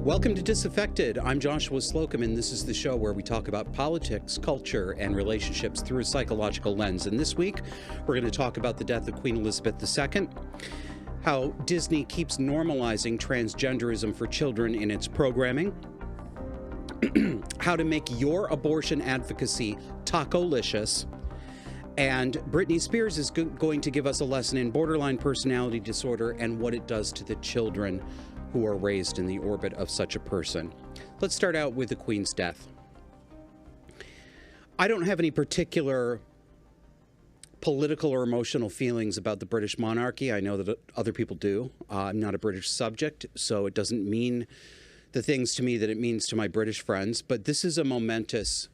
Welcome to Disaffected. I'm Joshua Slocum, and this is the show where we talk about politics, culture, and relationships through a psychological lens. And this week, we're going to talk about the death of Queen Elizabeth II, how Disney keeps normalizing transgenderism for children in its programming, how to make your abortion advocacy tacolicious, and Britney Spears is going to give us a lesson in borderline personality disorder and what it does to the children who are raised in the orbit of such a person. Let's start out with the Queen's death. I don't have any particular political or emotional feelings about the British monarchy. I know that other people do. I'm not a British subject, so it doesn't mean the things to me that it means to my British friends, but this is a momentous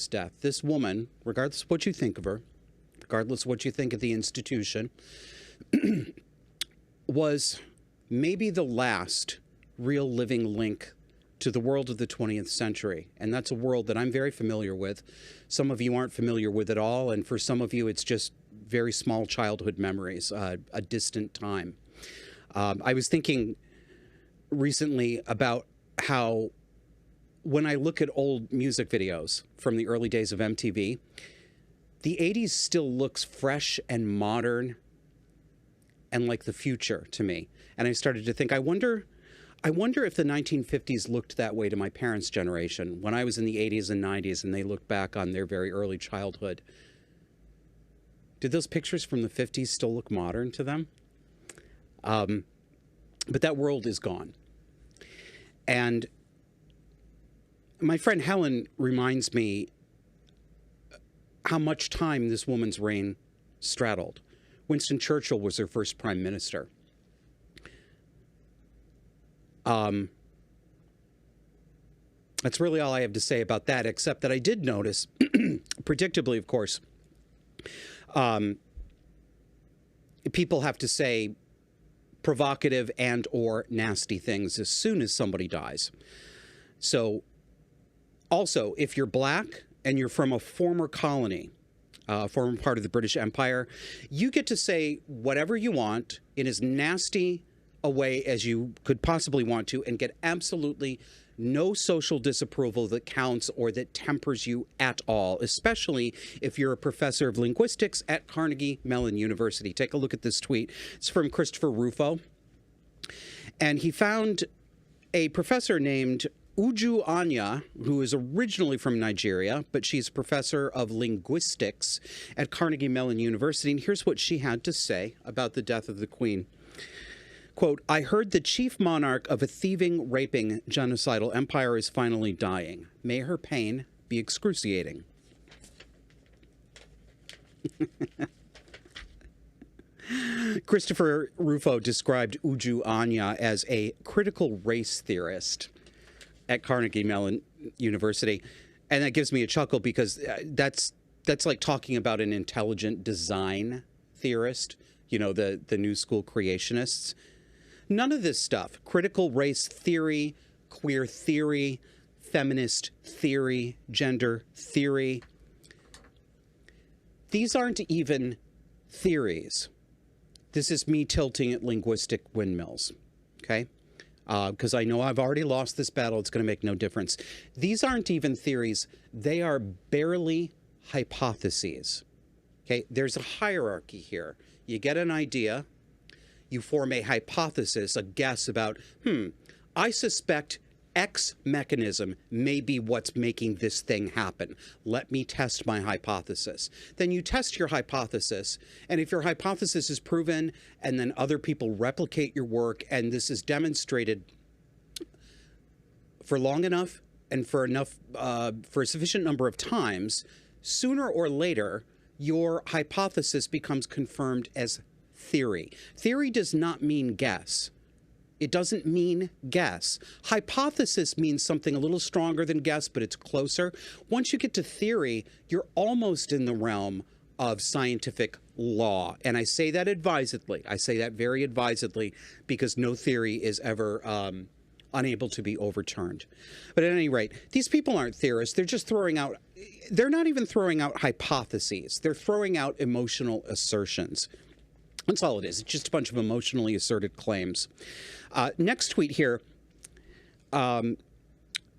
death. This woman, regardless of what you think of her, regardless of what you think of the institution, was maybe the last real living link to the world of the 20th century. And that's a world that I'm very familiar with. Some of you aren't familiar with it all. And for some of you, it's just very small childhood memories, a distant time. I was thinking recently about how when I look at old music videos from the early days of MTV, the 80s still looks fresh and modern and like the future to me. And I started to think, I wonder if the 1950s looked that way to my parents' generation when I was in the 80s and 90s and they looked back on their very early childhood. Did those pictures from the 50s still look modern to them? But that world is gone. And my friend Helen reminds me how much time this woman's reign straddled. Winston Churchill was her first prime minister. That's really all I have to say about that, except that I did notice, predictably, of course, people have to say provocative and or nasty things as soon as somebody dies. So also, if you're black and you're from a former colony, former part of the British Empire, you get to say whatever you want in as nasty a way as you could possibly want to and get absolutely no social disapproval that counts or that tempers you at all, especially if you're a professor of linguistics at Carnegie Mellon University. Take a look at this tweet. It's from Christopher Rufo. And he found a professor named Uju Anya, who is originally from Nigeria, but she's a professor of linguistics at Carnegie Mellon University. And here's what she had to say about the death of the Queen. Quote, "I heard the chief monarch of a thieving, raping, genocidal empire is finally dying. May her pain be excruciating." Christopher Rufo described Uju Anya as a critical race theorist at Carnegie Mellon University. And that gives me a chuckle because that's like talking about an intelligent design theorist, you know, the new school creationists. None of this stuff, critical race theory, queer theory, feminist theory, gender theory, these aren't even theories. This is me tilting at linguistic windmills, okay? Because I know I've already lost this battle. It's going to make no difference. These aren't even theories. They are barely hypotheses, okay? There's a hierarchy here. You get an idea. You form a hypothesis, a guess about, I suspect X mechanism may be what's making this thing happen. Let me test my hypothesis. Then you test your hypothesis, and if your hypothesis is proven, and then other people replicate your work, and this is demonstrated for long enough and for a sufficient number of times, sooner or later, your hypothesis becomes confirmed as theory. Theory does not mean guess. It doesn't mean guess. Hypothesis means something a little stronger than guess, but it's closer. Once you get to theory, you're almost in the realm of scientific law. And I say that advisedly. I say that very advisedly because no theory is ever unable to be overturned. But at any rate, these people aren't theorists. They're just they're not even throwing out hypotheses. They're throwing out emotional assertions. That's all it is. It's just a bunch of emotionally asserted claims. Next tweet here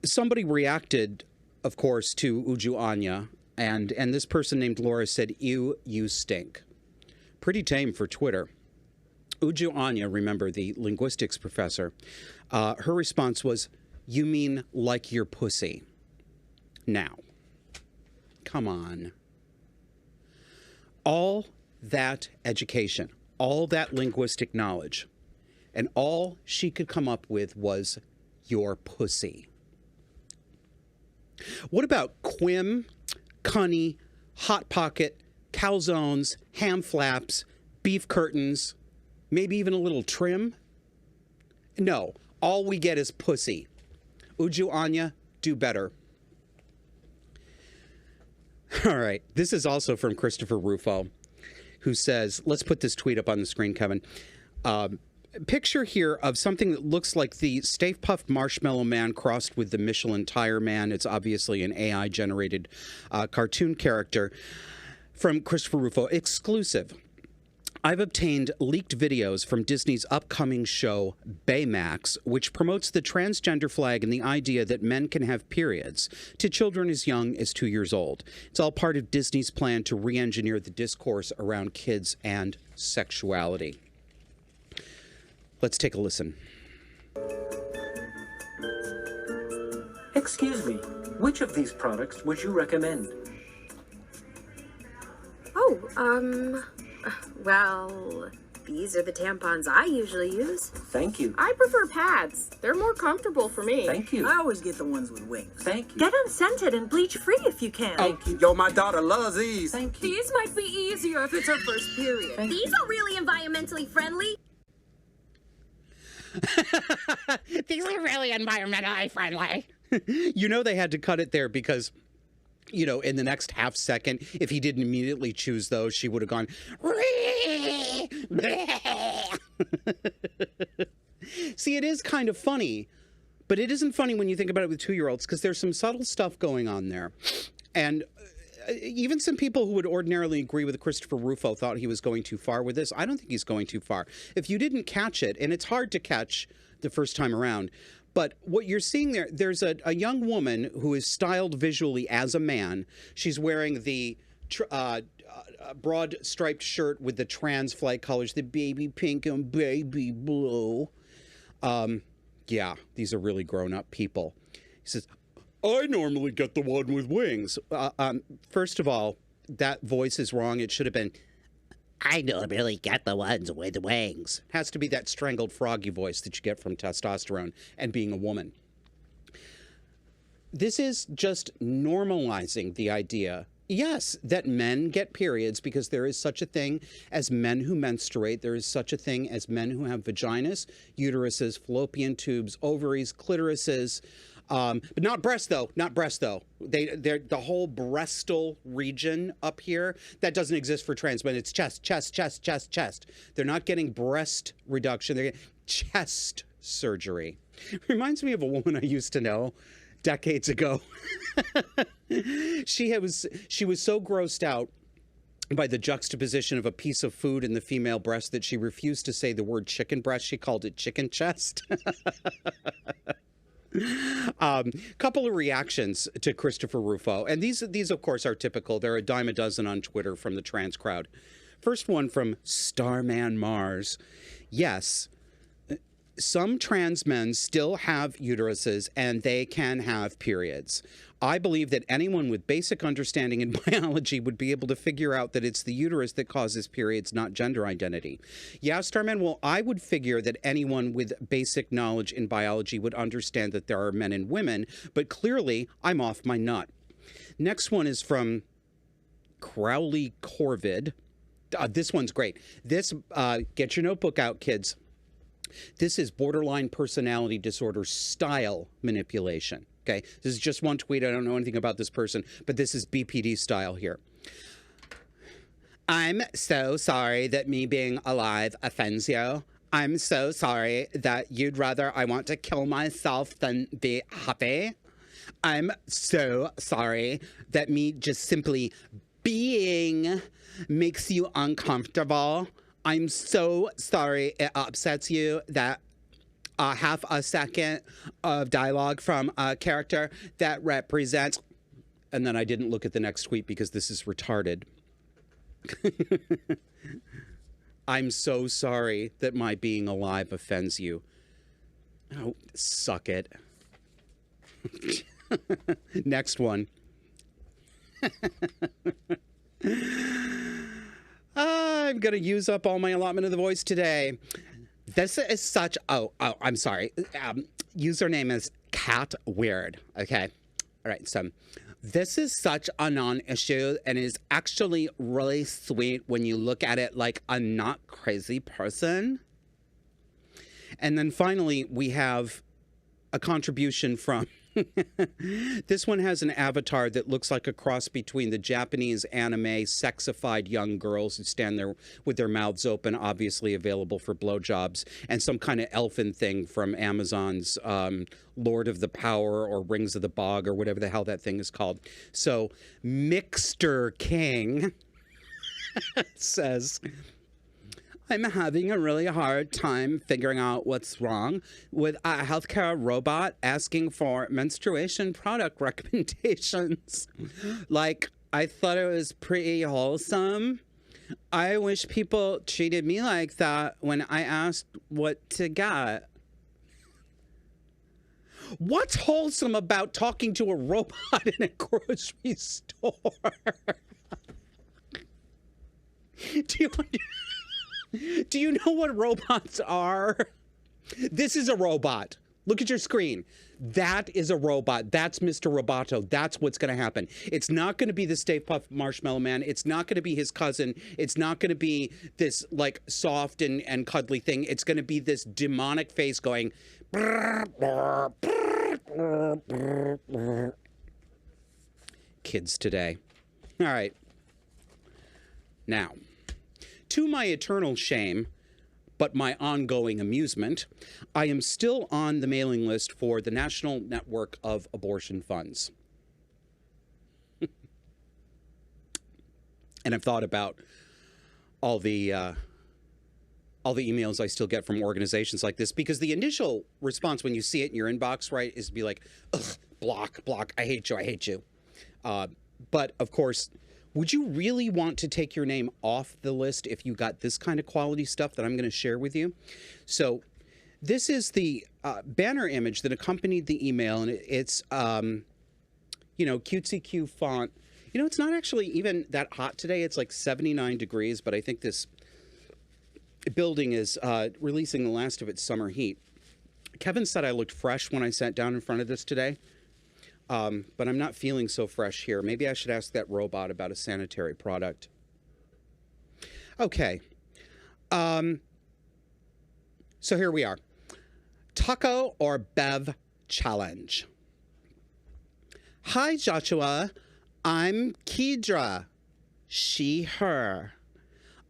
somebody reacted, of course, to Uju Anya, and this person named Laura said, "Ew, you stink." Pretty tame for Twitter. Uju Anya, remember, the linguistics professor, her response was, "You mean like your pussy." Now, come on. All that education, all that linguistic knowledge, and all she could come up with was your pussy. What about quim, cunny, hot pocket, calzones, ham flaps, beef curtains, maybe even a little trim? No, all we get is pussy. Uju Anya, do better. All right, this is also from Christopher Rufo, who says, let's put this tweet up on the screen, Kevin. Picture here of something that looks like the Stay Puft Marshmallow Man crossed with the Michelin Tire Man. It's obviously an AI-generated cartoon character. From Christopher Rufo, exclusive. I've obtained leaked videos from Disney's upcoming show, Baymax, which promotes the transgender flag and the idea that men can have periods to children as young as 2 years old. It's all part of Disney's plan to re-engineer the discourse around kids and sexuality. Let's take a listen. Excuse me, which of these products would you recommend? Well, these are the tampons I usually use. Thank you. I prefer pads. They're more comfortable for me. Thank you. I always get the ones with wings. Thank you. Get them scented and bleach-free if you can. Thank you. Yo, my daughter loves these. Thank you. These might be easier if it's her first period. These are really environmentally friendly. These are really environmentally friendly. You know they had to cut it there because, you know, in the next half second, if he didn't immediately choose those, she would have gone. See, it is kind of funny, but it isn't funny when you think about it with 2-year-olds because there's some subtle stuff going on there. And even some people who would ordinarily agree with Christopher Rufo thought he was going too far with this. I don't think he's going too far. If you didn't catch it, and it's hard to catch the first time around, but what you're seeing there, there's a young woman who is styled visually as a man. She's wearing the broad striped shirt with the trans flag colors, the baby pink and baby blue. Yeah, these are really grown-up people. He says, I normally get the one with wings. First of all, that voice is wrong. It should have been, I normally get the ones with wings. It has to be that strangled froggy voice that you get from testosterone and being a woman. This is just normalizing the idea, yes, that men get periods because there is such a thing as men who menstruate. There is such a thing as men who have vaginas, uteruses, fallopian tubes, ovaries, clitorises. But not breast, though. Not breast, though. They're the whole breastal region up here, that doesn't exist for trans men. It's chest, chest, chest, chest, chest. They're not getting breast reduction. They're getting chest surgery. Reminds me of a woman I used to know decades ago. She was so grossed out by the juxtaposition of a piece of food in the female breast that she refused to say the word chicken breast. She called it chicken chest. Couple of reactions to Christopher Rufo, and these of course are typical. They're a dime a dozen on Twitter from the trans crowd. First one from Starman Mars. Yes, some trans men still have uteruses and they can have periods. I believe that anyone with basic understanding in biology would be able to figure out that it's the uterus that causes periods, not gender identity. Yeah, Starman, well, I would figure that anyone with basic knowledge in biology would understand that there are men and women, but clearly I'm off my nut. Next one is from Crowley Corvid. This one's great. This, get your notebook out, kids. This is borderline personality disorder style manipulation. Okay, this is just one tweet. I don't know anything about this person, but this is BPD style here. I'm so sorry that me being alive offends you. I'm so sorry that you'd rather I want to kill myself than be happy. I'm so sorry that me just simply being makes you uncomfortable. I'm so sorry it upsets you that half a second of dialogue from a character that represents, and then I didn't look at the next tweet because this is retarded. I'm so sorry that my being alive offends you. Oh, suck it. Next one. I'm going to use up all my allotment of the voice today. This is such... Oh, I'm sorry. Username is Cat Weird. Okay. All right. So this is such a non-issue and is actually really sweet when you look at it like a not crazy person. And then finally, we have a contribution from... This one has an avatar that looks like a cross between the Japanese anime sexified young girls who stand there with their mouths open, obviously available for blowjobs, and some kind of elfin thing from Amazon's Lord of the Power or Rings of the Bog or whatever the hell that thing is called. So Mixter King says... I'm having a really hard time figuring out what's wrong with a healthcare robot asking for menstruation product recommendations. Like, I thought it was pretty wholesome. I wish people treated me like that when I asked what to get. What's wholesome about talking to a robot in a grocery store? Do you know what robots are? This is a robot. Look at your screen. That is a robot. That's Mr. Roboto. That's what's going to happen. It's not going to be the Stay Puft Marshmallow Man. It's not going to be his cousin. It's not going to be this like soft and cuddly thing. It's going to be this demonic face going. Kids today. All right. Now. To my eternal shame, but my ongoing amusement, I am still on the mailing list for the National Network of Abortion Funds. And I've thought about all the emails I still get from organizations like this, because the initial response when you see it in your inbox, right, is to be like, ugh, block, I hate you. But of course, would you really want to take your name off the list if you got this kind of quality stuff that I'm going to share with you? So this is the banner image that accompanied the email, and it's, cutesy Q font. You know, it's not actually even that hot today. It's like 79 degrees, but I think this building is releasing the last of its summer heat. Kevin said I looked fresh when I sat down in front of this today. But I'm not feeling so fresh here. Maybe I should ask that robot about a sanitary product. Okay. So here we are. Taco or Bev challenge. Hi, Joshua. I'm Kedra. She, her.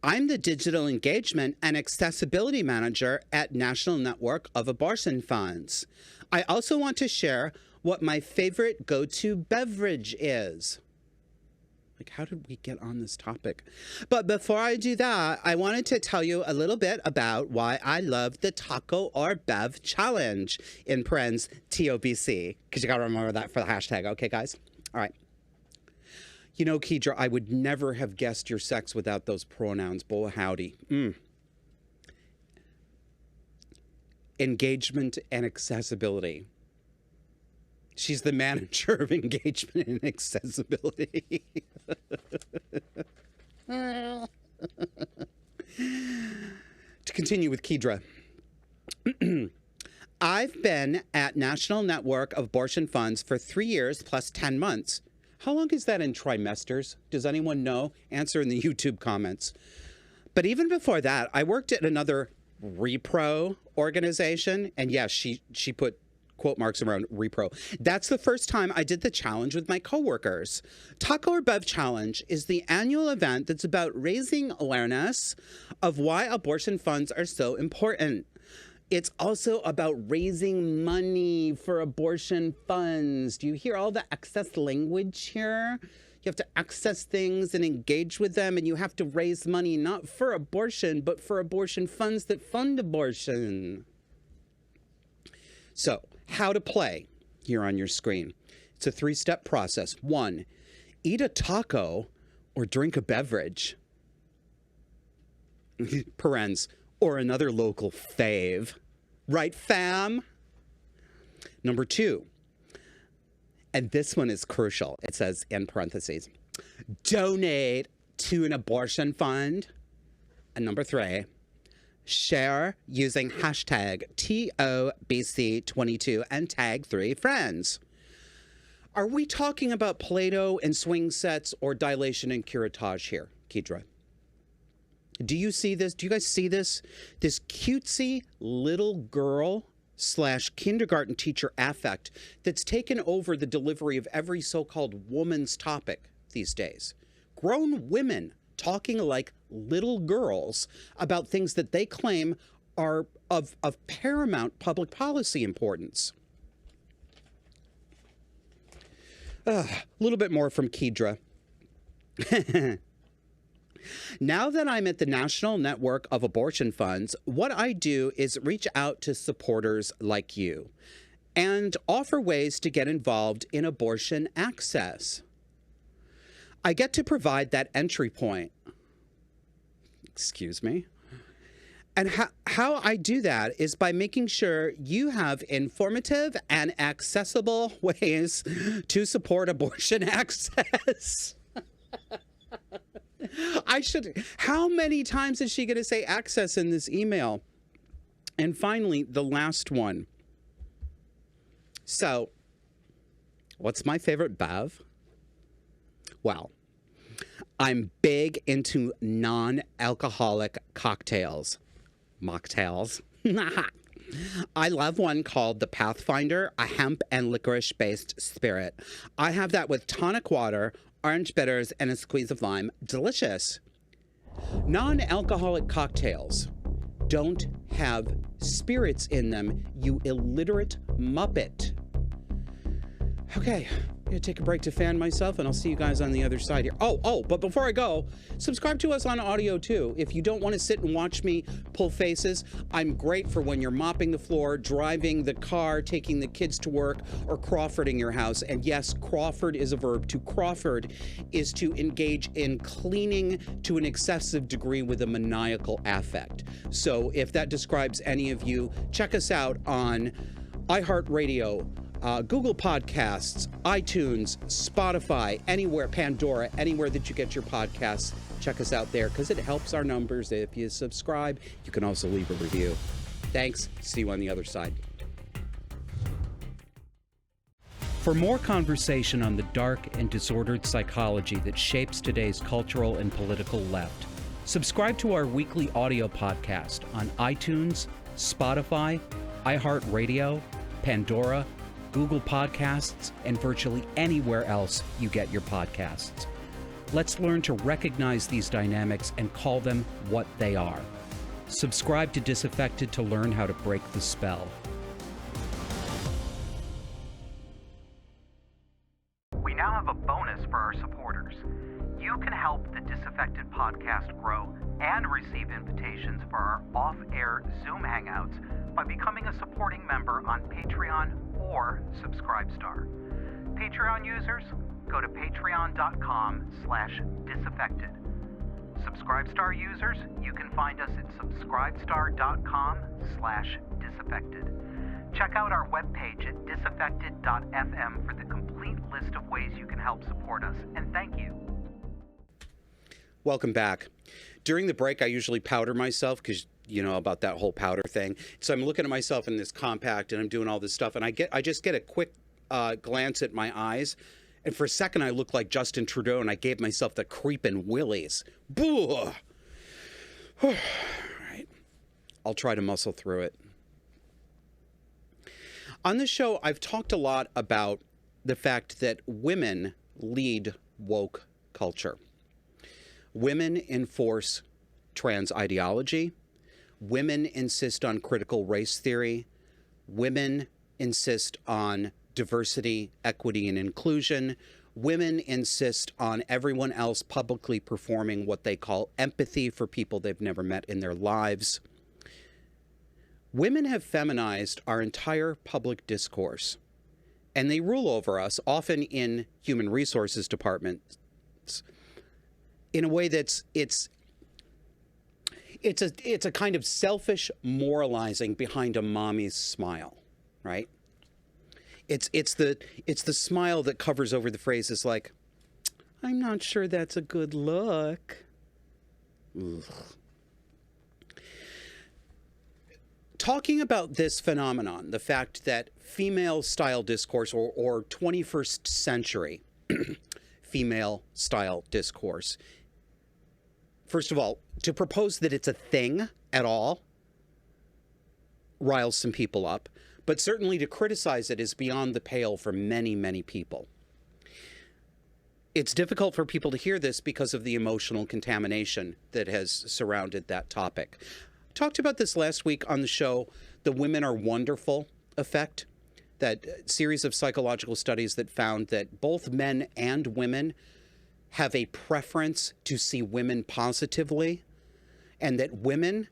I'm the Digital Engagement and Accessibility Manager at National Network of Abortion Funds. I also want to share what my favorite go-to beverage is. Like, how did we get on this topic? But before I do that, I wanted to tell you a little bit about why I love the Taco or Bev Challenge, in parens, TOBC, because you got to remember that for the hashtag. Okay, guys? All right. You know, Kedra, I would never have guessed your sex without those pronouns. Boy, howdy. Engagement and accessibility. She's the manager of engagement and accessibility. To continue with Kedra. I've been at National Network of Abortion Funds for 3 years plus 10 months. How long is that in trimesters? Does anyone know? Answer in the YouTube comments. But even before that, I worked at another repro organization. And yes, she put quote marks around repro. That's the first time I did the challenge with my coworkers. Taco or Bev Challenge is the annual event that's about raising awareness of why abortion funds are so important. It's also about raising money for abortion funds. Do you hear all the excess language here? You have to access things and engage with them, and you have to raise money not for abortion, but for abortion funds that fund abortion. So, how to play here on your screen. It's a 3-step process. 1, eat a taco or drink a beverage. Parens, or another local fave. Right, fam? Number 2, and this one is crucial. It says in parentheses, donate to an abortion fund. And number 3, share using hashtag TOBC22 and tag 3 friends. Are we talking about Play-Doh and swing sets or dilation and curettage here, Kedra? Do you see this? Do you guys see this? This cutesy little girl / kindergarten teacher affect that's taken over the delivery of every so-called woman's topic these days. Grown women talking like little girls about things that they claim are of paramount public policy importance. A little bit more from Kedra. Now that I'm at the National Network of Abortion Funds, what I do is reach out to supporters like you and offer ways to get involved in abortion access. I get to provide that entry point. Excuse me. And how I do that is by making sure you have informative and accessible ways to support abortion access. How many times is she going to say access in this email? And finally, the last one. So, what's my favorite bev? Well, I'm big into non-alcoholic cocktails. Mocktails. I love one called the Pathfinder, a hemp and licorice-based spirit. I have that with tonic water, orange bitters, and a squeeze of lime. Delicious. Non-alcoholic cocktails don't have spirits in them, you illiterate muppet. Okay, I'm gonna take a break to fan myself, and I'll see you guys on the other side here. But before I go, subscribe to us on audio too. If you don't want to sit and watch me pull faces, I'm great for when you're mopping the floor, driving the car, taking the kids to work, or Crawfording your house. And yes, Crawford is a verb. To Crawford is to engage in cleaning to an excessive degree with a maniacal affect. So if that describes any of you, check us out on iHeartRadio, Google Podcasts, iTunes, Spotify, anywhere, Pandora, anywhere that you get your podcasts. Check us out there because it helps our numbers. If you subscribe, you can also leave a review. Thanks. See you on the other side. For more conversation on the dark and disordered psychology that shapes today's cultural and political left, subscribe to our weekly audio podcast on iTunes, Spotify, iHeartRadio, Pandora, Google Podcasts, and virtually anywhere else you get your podcasts. Let's learn to recognize these dynamics and call them what they are. Subscribe to Disaffected to learn how to break the spell. We now have a bonus for our supporters. You can help the Disaffected podcast grow and receive invitations for our off-air Zoom hangouts by becoming a supporting member on Patreon or Subscribestar. Patreon users, go to patreon.com/disaffected. Subscribestar users, you can find us at subscribestar.com/disaffected. Check out our webpage at disaffected.fm for the complete list of ways you can help support us, and thank you. Welcome back. During the break, I usually powder myself because you know about that whole powder thing. So I'm looking at myself in this compact and I'm doing all this stuff, and I just get a quick glance at my eyes, and for a second I look like Justin Trudeau, and I gave myself the creeping willies. Boo! All right, I'll try to muscle through it. On this show, I've talked a lot about the fact that women lead woke culture. Women enforce trans ideology. Women insist on critical race theory. Women insist on diversity, equity, and inclusion. Women insist on everyone else publicly performing what they call empathy for people they've never met in their lives. Women have feminized our entire public discourse, and they rule over us, often in human resources departments, in a way that's it's a kind of selfish moralizing behind a mommy's smile, right? It's the smile that covers over the phrases like, "I'm not sure that's a good look." Ugh. Talking about this phenomenon, the fact that female-style discourse or 21st century female-style discourse, first of all, to propose that it's a thing at all riles some people up, but certainly to criticize it is beyond the pale for many, many people. It's difficult for people to hear this because of the emotional contamination that has surrounded that topic. I talked about this last week on the show, the women are wonderful effect, that series of psychological studies that found that both men and women have a preference to see women positively, and that women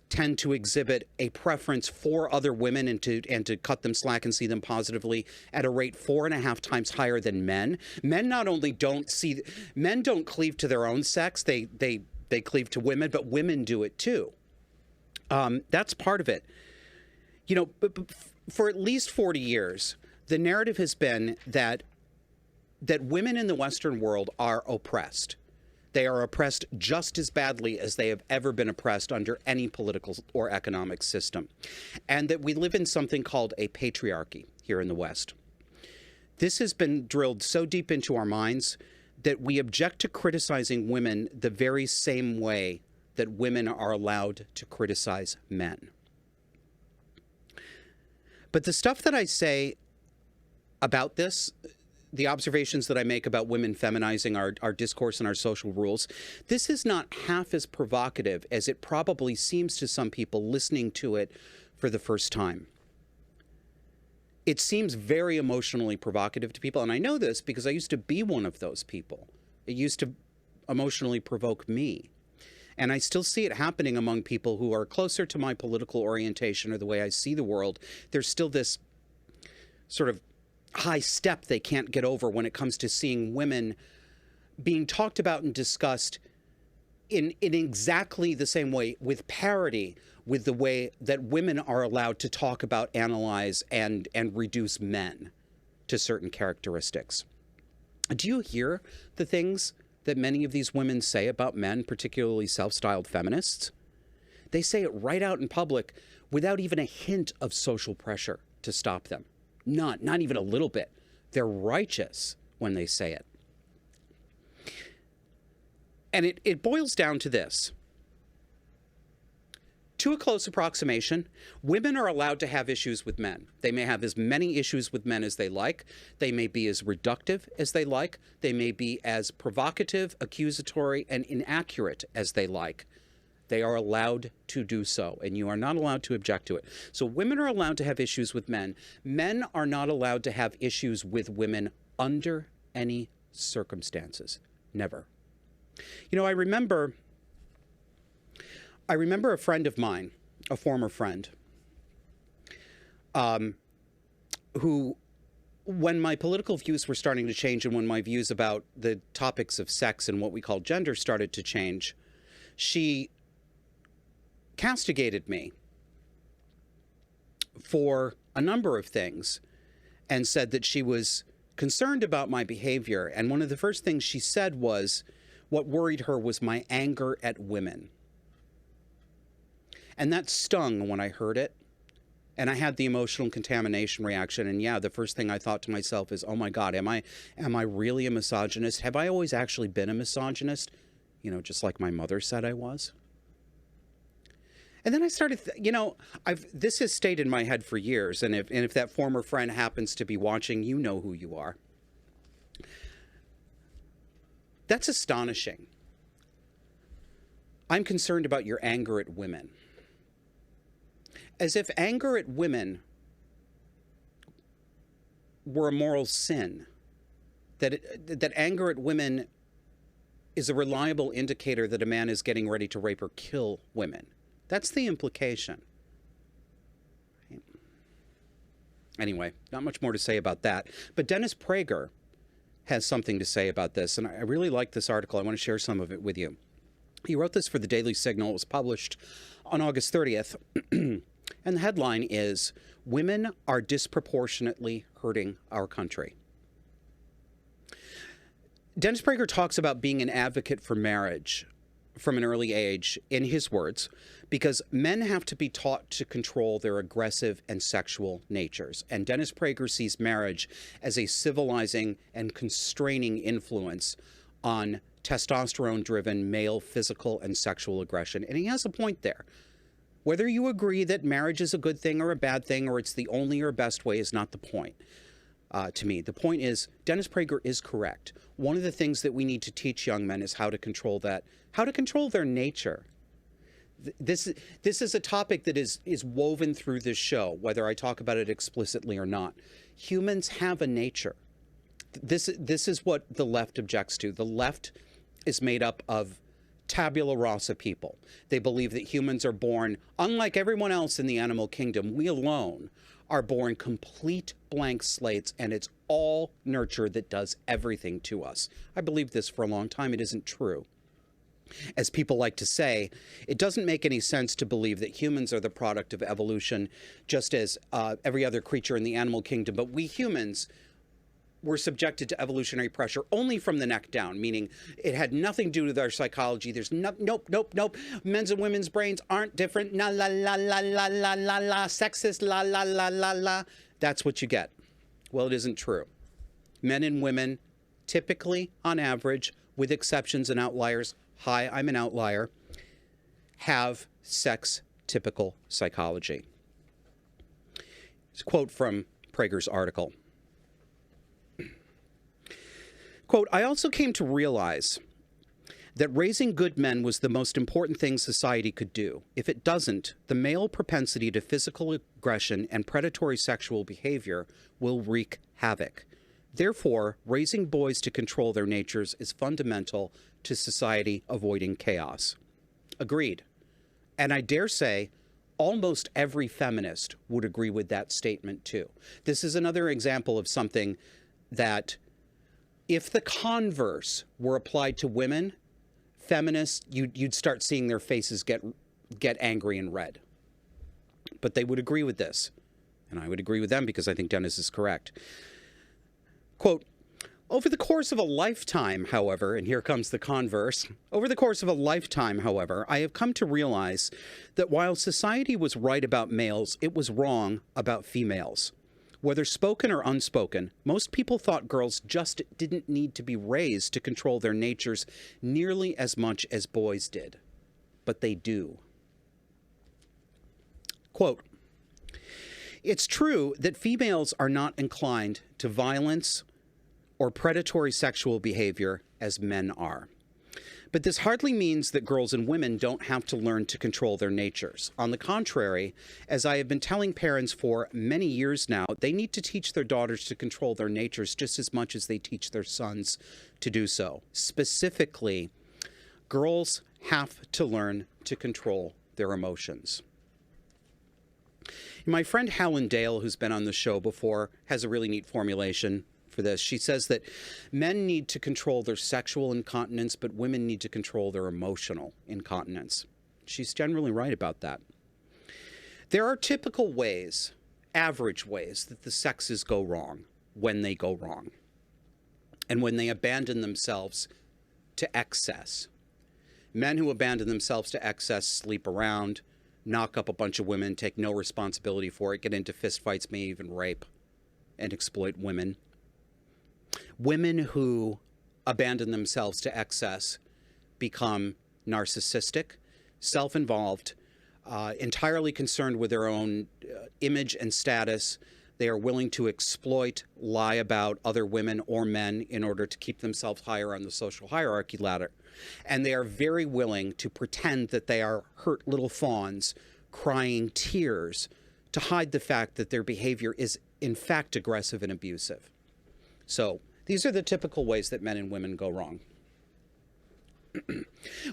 tend to exhibit a preference for other women and to cut them slack and see them positively at a rate 4.5 times higher than men. Men not only don't cleave to their own sex, they cleave to women, but women do it too. That's part of it. You know, but for at least 40 years, the narrative has been that women in the Western world are oppressed. They are oppressed just as badly as they have ever been oppressed under any political or economic system. And that we live in something called a patriarchy here in the West. This has been drilled so deep into our minds that we object to criticizing women the very same way that women are allowed to criticize men. But the stuff that I say about this, the observations that I make about women feminizing our discourse and our social rules, this is not half as provocative as it probably seems to some people listening to it for the first time. It seems very emotionally provocative to people, and I know this because I used to be one of those people. It used to emotionally provoke me. And I still see it happening among people who are closer to my political orientation or the way I see the world. There's still this sort of high step they can't get over when it comes to seeing women being talked about and discussed in exactly the same way, with parity with the way that women are allowed to talk about, analyze, and reduce men to certain characteristics. Do you hear the things that many of these women say about men, particularly self-styled feminists? They say it right out in public without even a hint of social pressure to stop them. Not even a little bit. They're righteous when they say it. And it boils down to this. To a close approximation, women are allowed to have issues with men. They may have as many issues with men as they like. They may be as reductive as they like. They may be as provocative, accusatory, and inaccurate as they like. They are allowed to do so, and you are not allowed to object to it. So women are allowed to have issues with men. Men are not allowed to have issues with women under any circumstances. Never. You know, I remember a friend of mine, a former friend, who, when my political views were starting to change and when my views about the topics of sex and what we call gender started to change, she castigated me for a number of things and said that she was concerned about my behavior. And one of the first things she said was what worried her was my anger at women. And that stung when I heard it. And I had the emotional contamination reaction. And yeah, the first thing I thought to myself is, oh my God, am I really a misogynist? Have I always actually been a misogynist? You know, just like my mother said I was. And then I started, this has stayed in my head for years. And if that former friend happens to be watching, you know who you are. That's astonishing. I'm concerned about your anger at women. As if anger at women were a moral sin. That anger at women is a reliable indicator that a man is getting ready to rape or kill women. That's the implication. Anyway, not much more to say about that. But Dennis Prager has something to say about this, and I really like this article. I want to share some of it with you. He wrote this for the Daily Signal. It was published on August 30th. And the headline is, "Women are disproportionately hurting our country." Dennis Prager talks about being an advocate for marriage from an early age, in his words, because men have to be taught to control their aggressive and sexual natures. And Dennis Prager sees marriage as a civilizing and constraining influence on testosterone-driven male physical and sexual aggression. And he has a point there. Whether you agree that marriage is a good thing or a bad thing, or it's the only or best way, is not the point. To me, the point is, Dennis Prager is correct. One of the things that we need to teach young men is how to control that, how to control their nature. This is a topic that is woven through this show, whether I talk about it explicitly or not. Humans have a nature. This is what the left objects to. The left is made up of tabula rasa people. They believe that humans are born, unlike everyone else in the animal kingdom, we alone are born complete blank slates, and it's all nurture that does everything to us. I believed this for a long time. It isn't true. As people like to say, it doesn't make any sense to believe that humans are the product of evolution, just as every other creature in the animal kingdom. But we humans were subjected to evolutionary pressure only from the neck down, meaning it had nothing to do with our psychology. There's nope. Men's and women's brains aren't different. La la la la la la la la. Sexist la la la la la. That's what you get. Well, it isn't true. Men and women, typically, on average, with exceptions and outliers, hi, I'm an outlier, have sex-typical psychology. It's a quote from Prager's article. Quote, "I also came to realize that raising good men was the most important thing society could do. If it doesn't, the male propensity to physical aggression and predatory sexual behavior will wreak havoc. Therefore, raising boys to control their natures is fundamental to society avoiding chaos." Agreed. And I dare say almost every feminist would agree with that statement too. This is another example of something that, if the converse were applied to women, feminists, you'd start seeing their faces get angry and red. But they would agree with this. And I would agree with them because I think Dennis is correct. Quote, "Over the course of a lifetime, however," and here comes the converse, "over the course of a lifetime, however, I have come to realize that while society was right about males, it was wrong about females. Whether spoken or unspoken, most people thought girls just didn't need to be raised to control their natures nearly as much as boys did. But they do." Quote, "It's true that females are not inclined to violence or predatory sexual behavior as men are. But this hardly means that girls and women don't have to learn to control their natures. On the contrary, as I have been telling parents for many years now, they need to teach their daughters to control their natures just as much as they teach their sons to do so. Specifically, girls have to learn to control their emotions." My friend Helen Dale, who's been on the show before, has a really neat formulation for this. She says that men need to control their sexual incontinence, but women need to control their emotional incontinence. She's generally right about that. There are typical ways, average ways, that the sexes go wrong when they go wrong, and when they abandon themselves to excess. Men who abandon themselves to excess sleep around, knock up a bunch of women, take no responsibility for it, get into fistfights, may even rape and exploit women. Women who abandon themselves to excess become narcissistic, self-involved, entirely concerned with their own image and status. They are willing to exploit, lie about other women or men in order to keep themselves higher on the social hierarchy ladder. And they are very willing to pretend that they are hurt little fawns crying tears to hide the fact that their behavior is in fact aggressive and abusive. So these are the typical ways that men and women go wrong.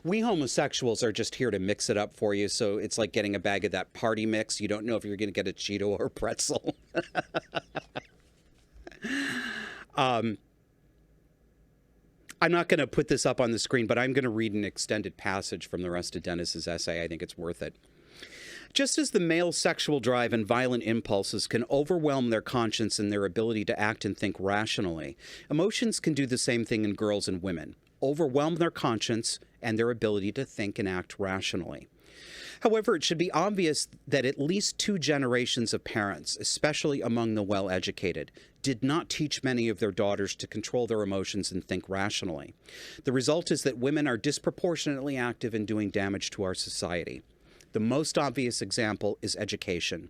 We homosexuals are just here to mix it up for you. So it's like getting a bag of that party mix. You don't know if you're going to get a Cheeto or a pretzel. I'm not going to put this up on the screen, but I'm going to read an extended passage from the rest of Dennis's essay. I think it's worth it. Just as the male sexual drive and violent impulses can overwhelm their conscience and their ability to act and think rationally, emotions can do the same thing in girls and women, overwhelm their conscience and their ability to think and act rationally. However, it should be obvious that at least 2 generations of parents, especially among the well-educated, did not teach many of their daughters to control their emotions and think rationally. The result is that women are disproportionately active in doing damage to our society. The most obvious example is education.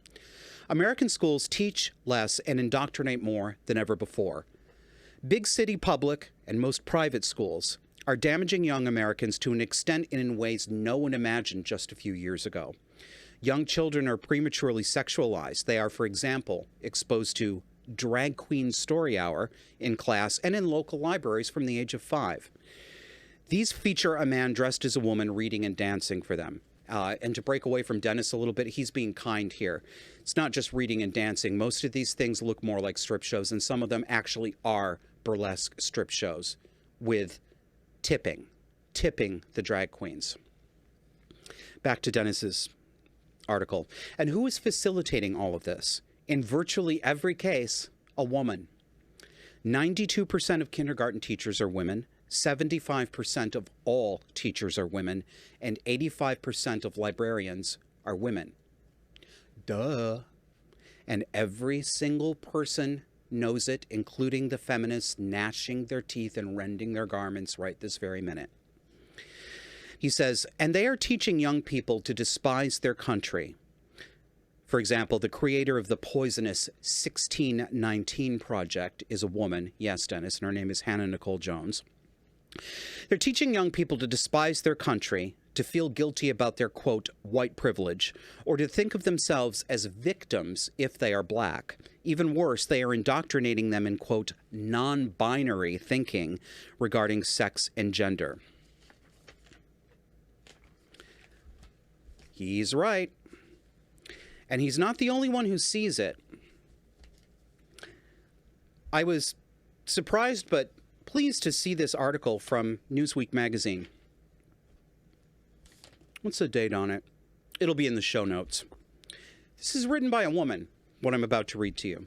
American schools teach less and indoctrinate more than ever before. Big city public and most private schools are damaging young Americans to an extent and in ways no one imagined just a few years ago. Young children are prematurely sexualized. They are, for example, exposed to drag queen story hour in class and in local libraries from the age of 5. These feature a man dressed as a woman reading and dancing for them. And to break away from Dennis a little bit, he's being kind here. It's not just reading and dancing. Most of these things look more like strip shows, and some of them actually are burlesque strip shows with tipping the drag queens. Back to Dennis's article. And who is facilitating all of this? In virtually every case, a woman. 92% of kindergarten teachers are women. 75% of all teachers are women, and 85% of librarians are women. Duh. And every single person knows it, including the feminists gnashing their teeth and rending their garments right this very minute. He says, and they are teaching young people to despise their country. For example, the creator of the poisonous 1619 Project is a woman. Yes, Dennis, and her name is Hannah Nicole Jones. They're teaching young people to despise their country, to feel guilty about their, quote, white privilege, or to think of themselves as victims if they are black. Even worse, they are indoctrinating them in, quote, non-binary thinking regarding sex and gender. He's right. And he's not the only one who sees it. I was surprised but pleased to see this article from Newsweek magazine. What's the date on it? It'll be in the show notes. This is written by a woman, what I'm about to read to you.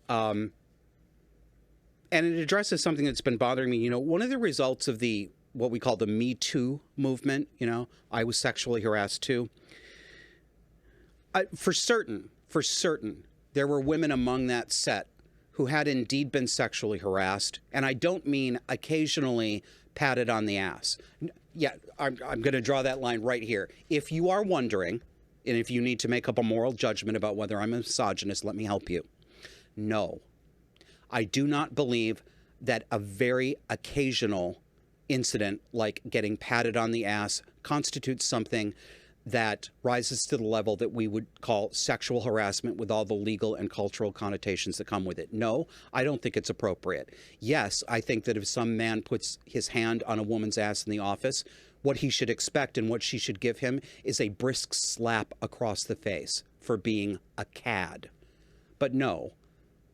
And it addresses something that's been bothering me. You know, one of the results of the, what we call the Metoo movement, you know, I was sexually harassed too. For certain, there were women among that set who had indeed been sexually harassed, and I don't mean occasionally patted on the ass. Yeah, I'm going to draw that line right here. If you are wondering, and if you need to make up a moral judgment about whether I'm a misogynist, let me help you. No, I do not believe that a very occasional incident like getting patted on the ass constitutes something that rises to the level that we would call sexual harassment with all the legal and cultural connotations that come with it. No, I don't think it's appropriate. Yes, I think that if some man puts his hand on a woman's ass in the office, what he should expect and what she should give him is a brisk slap across the face for being a cad. But no,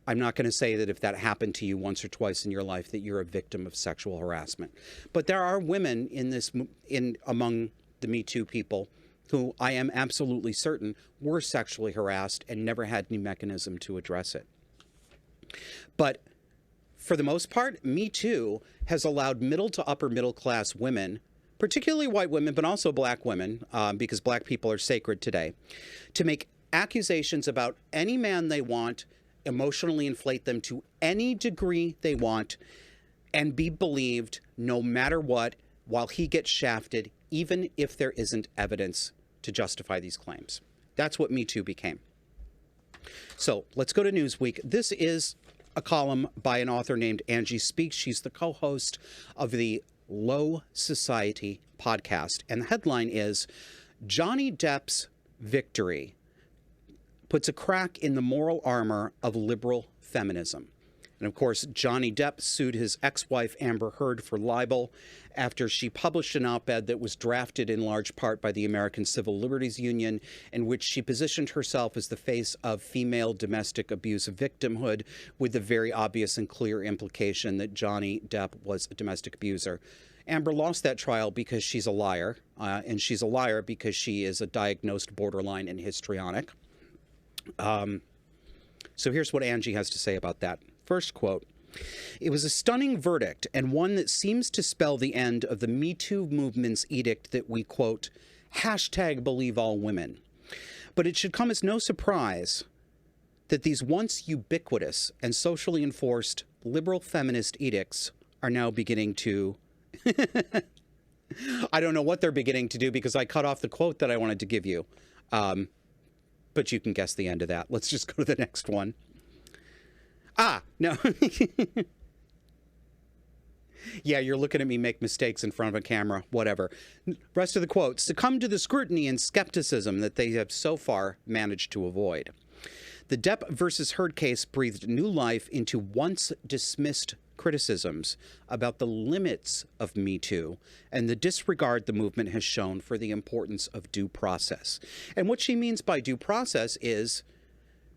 I'm not going to say that if that happened to you once or twice in your life that you're a victim of sexual harassment. But there are women among the Me Too people who I am absolutely certain were sexually harassed and never had any mechanism to address it. But for the most part, Me Too has allowed middle to upper middle class women, particularly white women, but also black women, because black people are sacred today, to make accusations about any man they want, emotionally inflate them to any degree they want, and be believed no matter what while he gets shafted, even if there isn't evidence to justify these claims. That's what Me Too became. So let's go to Newsweek. This is a column by an author named Angie Speaks. She's the co-host of the Low Society podcast. And the headline is, Johnny Depp's victory puts a crack in the moral armor of liberal feminism. And of course, Johnny Depp sued his ex-wife Amber Heard for libel after she published an op-ed that was drafted in large part by the American Civil Liberties Union, in which she positioned herself as the face of female domestic abuse victimhood, with the very obvious and clear implication that Johnny Depp was a domestic abuser. Amber lost that trial because she's a liar, and she's a liar because she is a diagnosed borderline and histrionic. So here's what Angie has to say about that. First quote, "It was a stunning verdict, and one that seems to spell the end of the Metoo movement's edict that we, quote, hashtag believe all women. But it should come as no surprise that these once ubiquitous and socially enforced liberal feminist edicts are now beginning to..." I don't know what they're beginning to do because I cut off the quote that I wanted to give you. But you can guess the end of that. Let's just go to the next one. No. Yeah, you're looking at me make mistakes in front of a camera, whatever. Rest of the quote, "Succumb to the scrutiny and skepticism that they have so far managed to avoid. The Depp versus Heard case breathed new life into once dismissed criticisms about the limits of Me Too and the disregard the movement has shown for the importance of due process." And what she means by due process is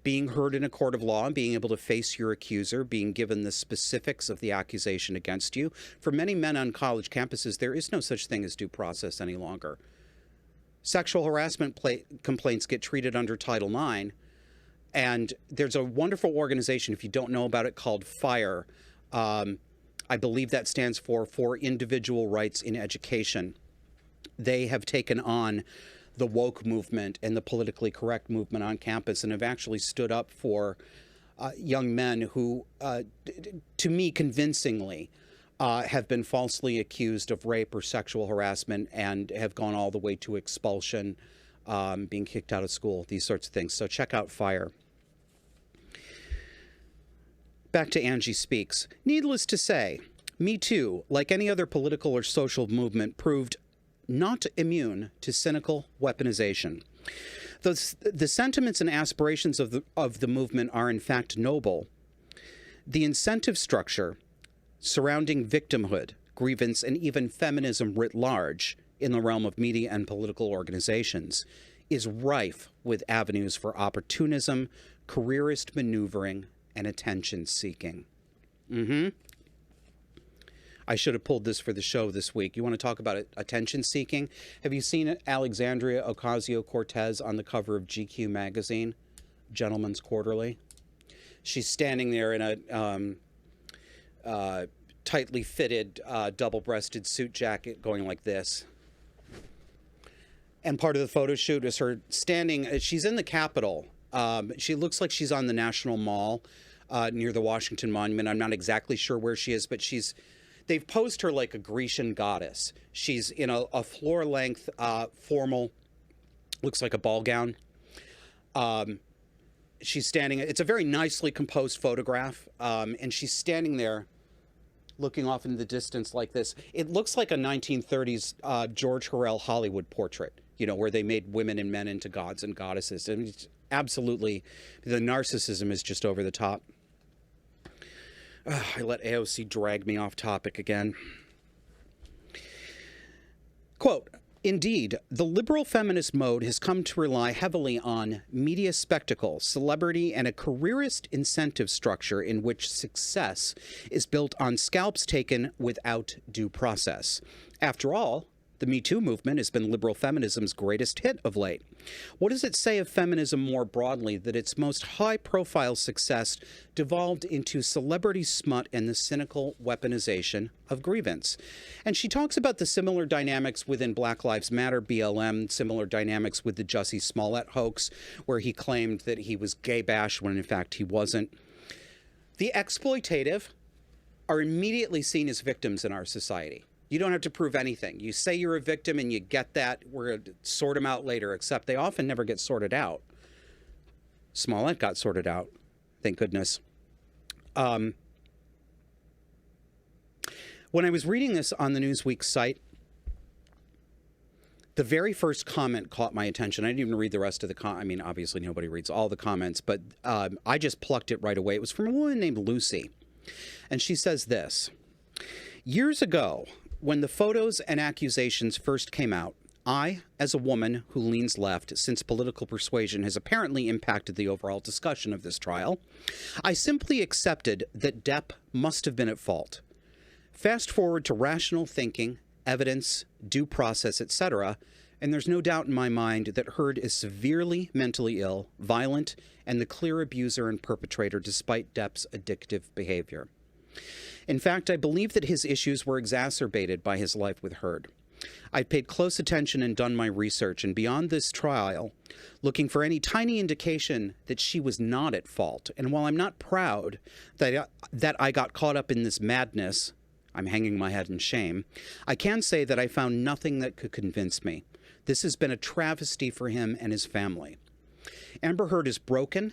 being heard in a court of law and being able to face your accuser, being given the specifics of the accusation against you. For many men on college campuses, there is no such thing as due process any longer. Sexual harassment complaints get treated under Title IX, and there's a wonderful organization, if you don't know about it, called FIRE. I believe that stands for Individual Rights in Education. They have taken on the woke movement and the politically correct movement on campus and have actually stood up for young men who, to me convincingly, have been falsely accused of rape or sexual harassment and have gone all the way to expulsion, being kicked out of school, these sorts of things. So check out FIRE. Back to Angie Speaks. Needless to say, Me Too, like any other political or social movement, proved not immune to cynical weaponization. The sentiments and aspirations of the movement are in fact noble. The incentive structure surrounding victimhood, grievance, and even feminism writ large in the realm of media and political organizations is rife with avenues for opportunism, careerist maneuvering, and attention-seeking. I should have pulled this for the show this week. You want to talk about attention-seeking? Have you seen Alexandria Ocasio-Cortez on the cover of GQ magazine, Gentleman's Quarterly? She's standing there in a tightly fitted, double-breasted suit jacket going like this. And part of the photo shoot is her standing, she's in the Capitol. She looks like she's on the National Mall near the Washington Monument. I'm not exactly sure where she is, but they've posed her like a Grecian goddess. She's in a floor-length, formal, looks like a ball gown. She's standing, it's a very nicely composed photograph, and she's standing there looking off into the distance like this. It looks like a 1930s George Harrell Hollywood portrait, you know, where they made women and men into gods and goddesses. I mean, it's absolutely, the narcissism is just over the top. I let AOC drag me off topic again. Quote, "Indeed, the liberal feminist mode has come to rely heavily on media spectacle, celebrity, and a careerist incentive structure in which success is built on scalps taken without due process. After all, the Me Too movement has been liberal feminism's greatest hit of late. What does it say of feminism more broadly that its most high-profile success devolved into celebrity smut and the cynical weaponization of grievance?" And she talks about the similar dynamics within Black Lives Matter, BLM, similar dynamics with the Jussie Smollett hoax, where he claimed that he was gay bashed when in fact he wasn't. The exploitative are immediately seen as victims in our society. You don't have to prove anything. You say you're a victim and you get that. We're going to sort them out later, except they often never get sorted out. Smollett got sorted out, thank goodness. When I was reading this on the Newsweek site, the very first comment caught my attention. I didn't even read the rest of the I mean, obviously nobody reads all the comments, but I just plucked it right away. It was from a woman named Lucy. And she says this: years ago, when the photos and accusations first came out, I, as a woman who leans left since political persuasion has apparently impacted the overall discussion of this trial, I simply accepted that Depp must have been at fault. Fast forward to rational thinking, evidence, due process, etc., and there's no doubt in my mind that Heard is severely mentally ill, violent, and the clear abuser and perpetrator despite Depp's addictive behavior. In fact, I believe that his issues were exacerbated by his life with Heard. I've paid close attention and done my research, and beyond this trial, looking for any tiny indication that she was not at fault. And while I'm not proud that I got caught up in this madness, I'm hanging my head in shame, I can say that I found nothing that could convince me. This has been a travesty for him and his family. Amber Heard is broken,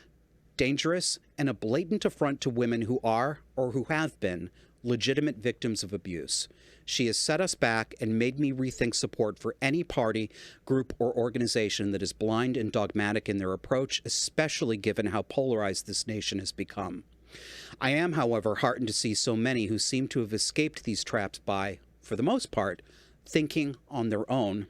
dangerous, and a blatant affront to women who are, or who have been, legitimate victims of abuse. She has set us back and made me rethink support for any party, group, or organization that is blind and dogmatic in their approach, especially given how polarized this nation has become. I am, however, heartened to see so many who seem to have escaped these traps by, for the most part, thinking on their own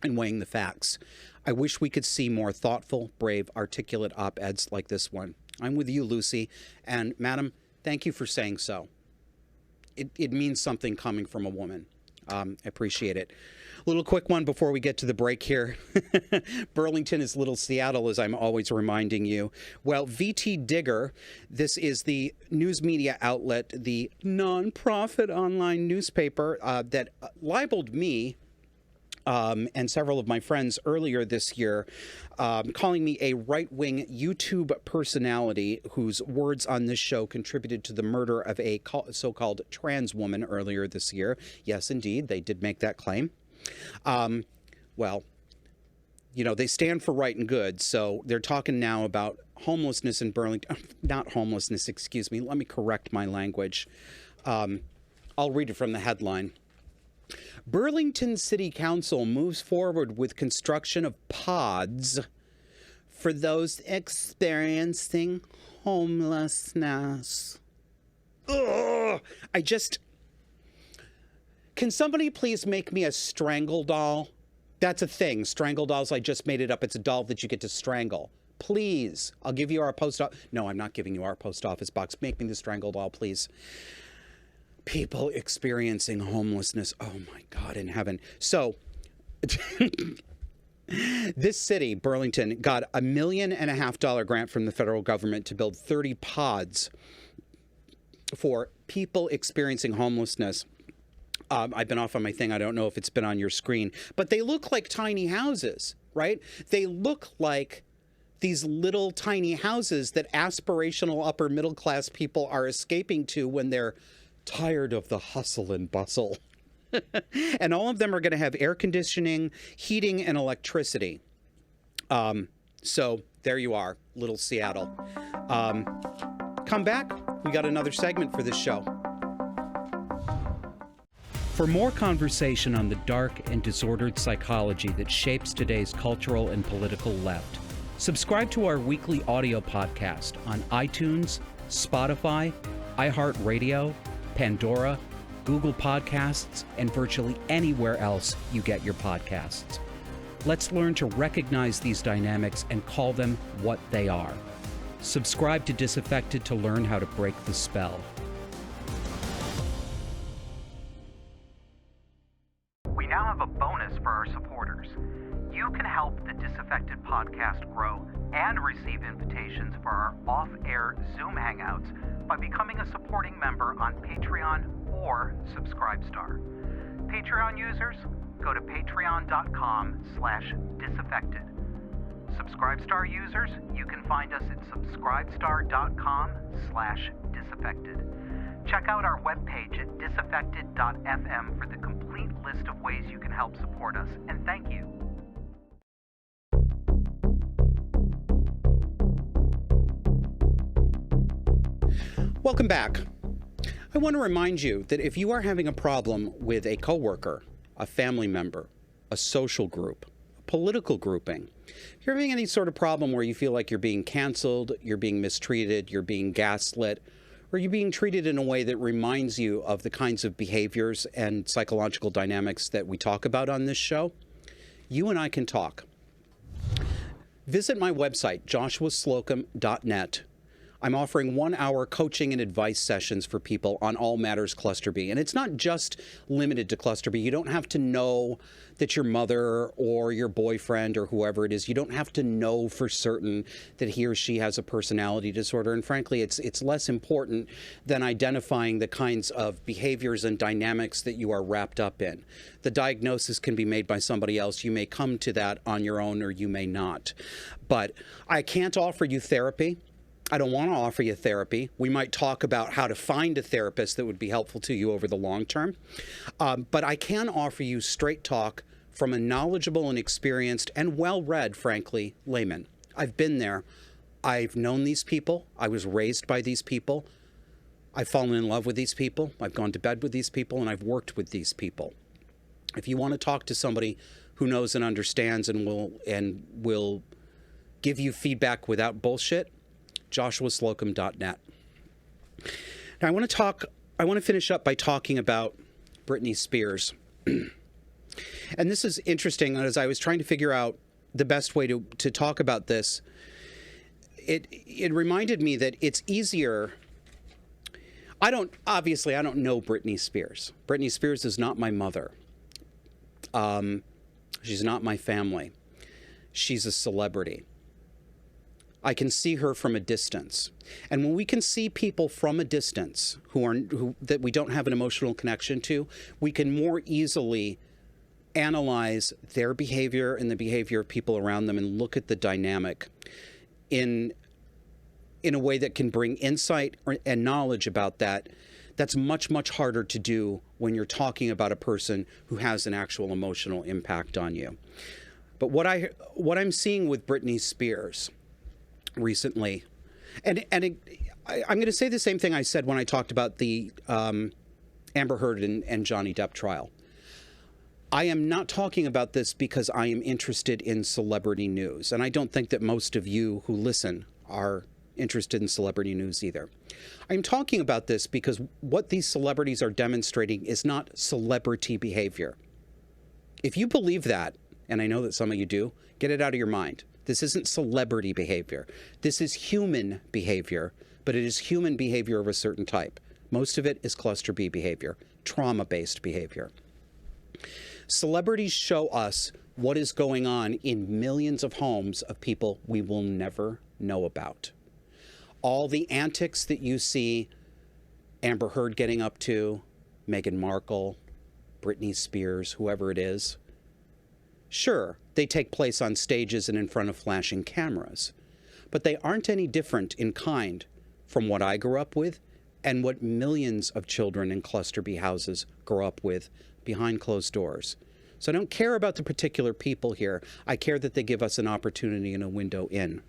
and weighing the facts. I wish we could see more thoughtful, brave, articulate op-eds like this one. I'm with you, Lucy, and madam, thank you for saying so. It means something coming from a woman. I appreciate it. A little quick one before we get to the break here. Burlington is Little Seattle, as I'm always reminding you. Well, VT Digger, this is the news media outlet, the nonprofit online newspaper that libeled me and several of my friends earlier this year, calling me a right-wing YouTube personality whose words on this show contributed to the murder of a so-called trans woman earlier this year. Yes, indeed, they did make that claim. Well, you know, they stand for right and good, so they're talking now about homelessness in Burlington. Not homelessness, excuse me. Let me correct my language. I'll read it from the headline. Burlington City Council moves forward with construction of pods for those experiencing homelessness. Ugh! Can somebody please make me a strangle doll? That's a thing. Strangle dolls, I just made it up. It's a doll that you get to strangle. Please. I'll give you our post office. No, I'm not giving you our post office box. Make me the strangle doll, please. People experiencing homelessness. Oh my God in heaven. So this city, Burlington, got $1.5 million grant from the federal government to build 30 pods for people experiencing homelessness. I've been off on my thing. I don't know if it's been on your screen, but they look like tiny houses, right? They look like these little tiny houses that aspirational upper middle class people are escaping to when they're tired of the hustle and bustle. And all of them are going to have air conditioning, heating, and electricity. So there you are, Little Seattle. Come back. We got another segment for this show. For more conversation on the dark and disordered psychology that shapes today's cultural and political left, subscribe to our weekly audio podcast on iTunes, Spotify, iHeartRadio, Pandora, Google Podcasts, and virtually anywhere else you get your podcasts. Let's learn to recognize these dynamics and call them what they are. Subscribe to Disaffected to learn how to break the spell. We now have a bonus for our supporters. You can help the Disaffected podcast grow and receive invitations for our off-air Zoom hangouts by becoming a supporting member on Patreon or Subscribestar. Patreon users, go to patreon.com/disaffected. Subscribestar users, you can find us at subscribestar.com/disaffected. Check out our webpage at disaffected.fm for the complete list of ways you can help support us, and thank you. Welcome back. I want to remind you that if you are having a problem with a coworker, a family member, a social group, a political grouping, if you're having any sort of problem where you feel like you're being canceled, you're being mistreated, you're being gaslit, Are you being treated in a way that reminds you of the kinds of behaviors and psychological dynamics that we talk about on this show? You and I can talk. Visit my website, joshuaslocum.net. I'm offering 1-hour coaching and advice sessions for people on all matters cluster B. And it's not just limited to cluster B. You don't have to know that your mother or your boyfriend or whoever it is, you don't have to know for certain that he or she has a personality disorder. And frankly, it's less important than identifying the kinds of behaviors and dynamics that you are wrapped up in. The diagnosis can be made by somebody else. You may come to that on your own or you may not. But I can't offer you therapy. I don't want to offer you therapy. We might talk about how to find a therapist that would be helpful to you over the long term. But I can offer you straight talk from a knowledgeable and experienced and well-read, frankly, layman. I've been there. I've known these people. I was raised by these people. I've fallen in love with these people. I've gone to bed with these people, and I've worked with these people. If you want to talk to somebody who knows and understands and will give you feedback without bullshit, joshuaslocum.net. Now, I want to finish up by talking about Britney Spears. And this is interesting. As I was trying to figure out the best way to talk about this, it reminded me that it's easier. I don't know Britney Spears. Britney Spears is not my mother. She's not my family. She's a celebrity. I can see her from a distance. And when we can see people from a distance that we don't have an emotional connection to, we can more easily analyze their behavior and the behavior of people around them and look at the dynamic in a way that can bring insight and knowledge about that. That's much, much harder to do when you're talking about a person who has an actual emotional impact on you. But what I'm seeing with Britney Spears recently, I'm going to say the same thing I said when I talked about the Amber Heard and Johnny Depp trial. I am not talking about this because I am interested in celebrity news, and I don't think that most of you who listen are interested in celebrity news either. I'm talking about this because what these celebrities are demonstrating is not celebrity behavior. If you believe that, and I know that some of you do, get it out of your mind. This isn't celebrity behavior. This is human behavior, but it is human behavior of a certain type. Most of it is cluster B behavior, trauma-based behavior. Celebrities show us what is going on in millions of homes of people we will never know about. All the antics that you see Amber Heard getting up to, Meghan Markle, Britney Spears, whoever it is, sure, they take place on stages and in front of flashing cameras, but they aren't any different in kind from what I grew up with and what millions of children in cluster B houses grow up with behind closed doors. So I don't care about the particular people here. I care that they give us an opportunity and a window in.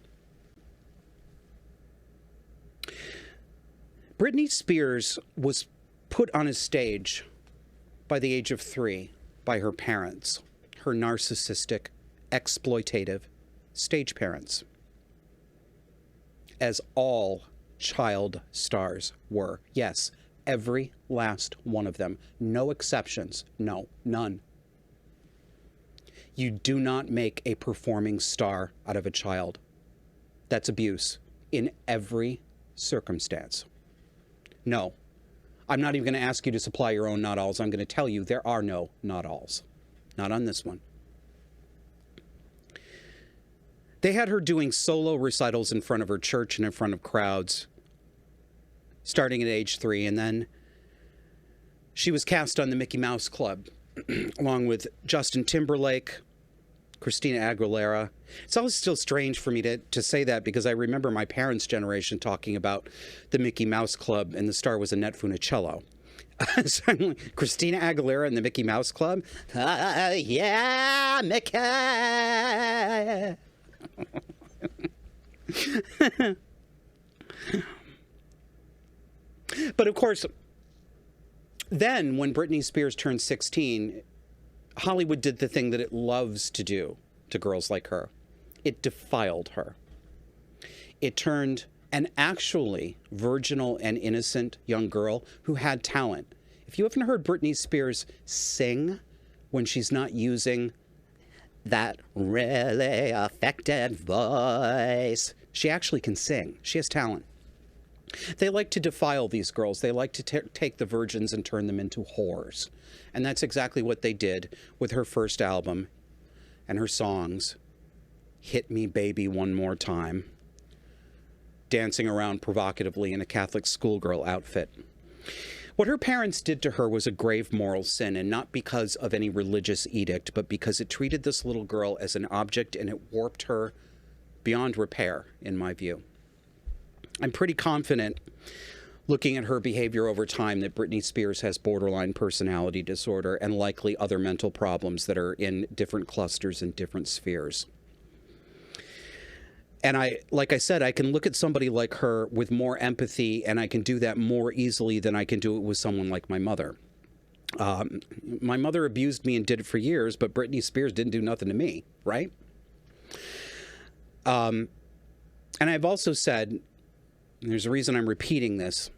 Britney Spears was put on a stage by the age of 3 by her parents, her narcissistic, exploitative stage parents, as all child stars were. Yes, every last one of them. No exceptions. No, none. You do not make a performing star out of a child. That's abuse in every circumstance. No, I'm not even going to ask you to supply your own not-alls. I'm going to tell you there are no not-alls. Not on this one. They had her doing solo recitals in front of her church and in front of crowds, starting at age 3, and then she was cast on the Mickey Mouse Club, along with Justin Timberlake, Christina Aguilera. It's always still strange for me to say that because I remember my parents' generation talking about the Mickey Mouse Club, and the star was Annette Funicello. So I'm like, Christina Aguilera and the Mickey Mouse Club? Yeah, Mickey! But of course, then when Britney Spears turned 16, Hollywood did the thing that it loves to do to girls like her. It defiled her. It turned an actually virginal and innocent young girl who had talent. If you haven't heard Britney Spears sing when she's not using that really affected voice, she actually can sing. She has talent. They like to defile these girls. They like to take the virgins and turn them into whores. And that's exactly what they did with her first album and her songs, Hit Me Baby One More Time, dancing around provocatively in a Catholic schoolgirl outfit. What her parents did to her was a grave moral sin, and not because of any religious edict, but because it treated this little girl as an object and it warped her beyond repair, in my view. I'm pretty confident, looking at her behavior over time, that Britney Spears has borderline personality disorder and likely other mental problems that are in different clusters and different spheres. And like I said, I can look at somebody like her with more empathy, and I can do that more easily than I can do it with someone like my mother. My mother abused me and did it for years, but Britney Spears didn't do nothing to me, right? And I've also said, and there's a reason I'm repeating this,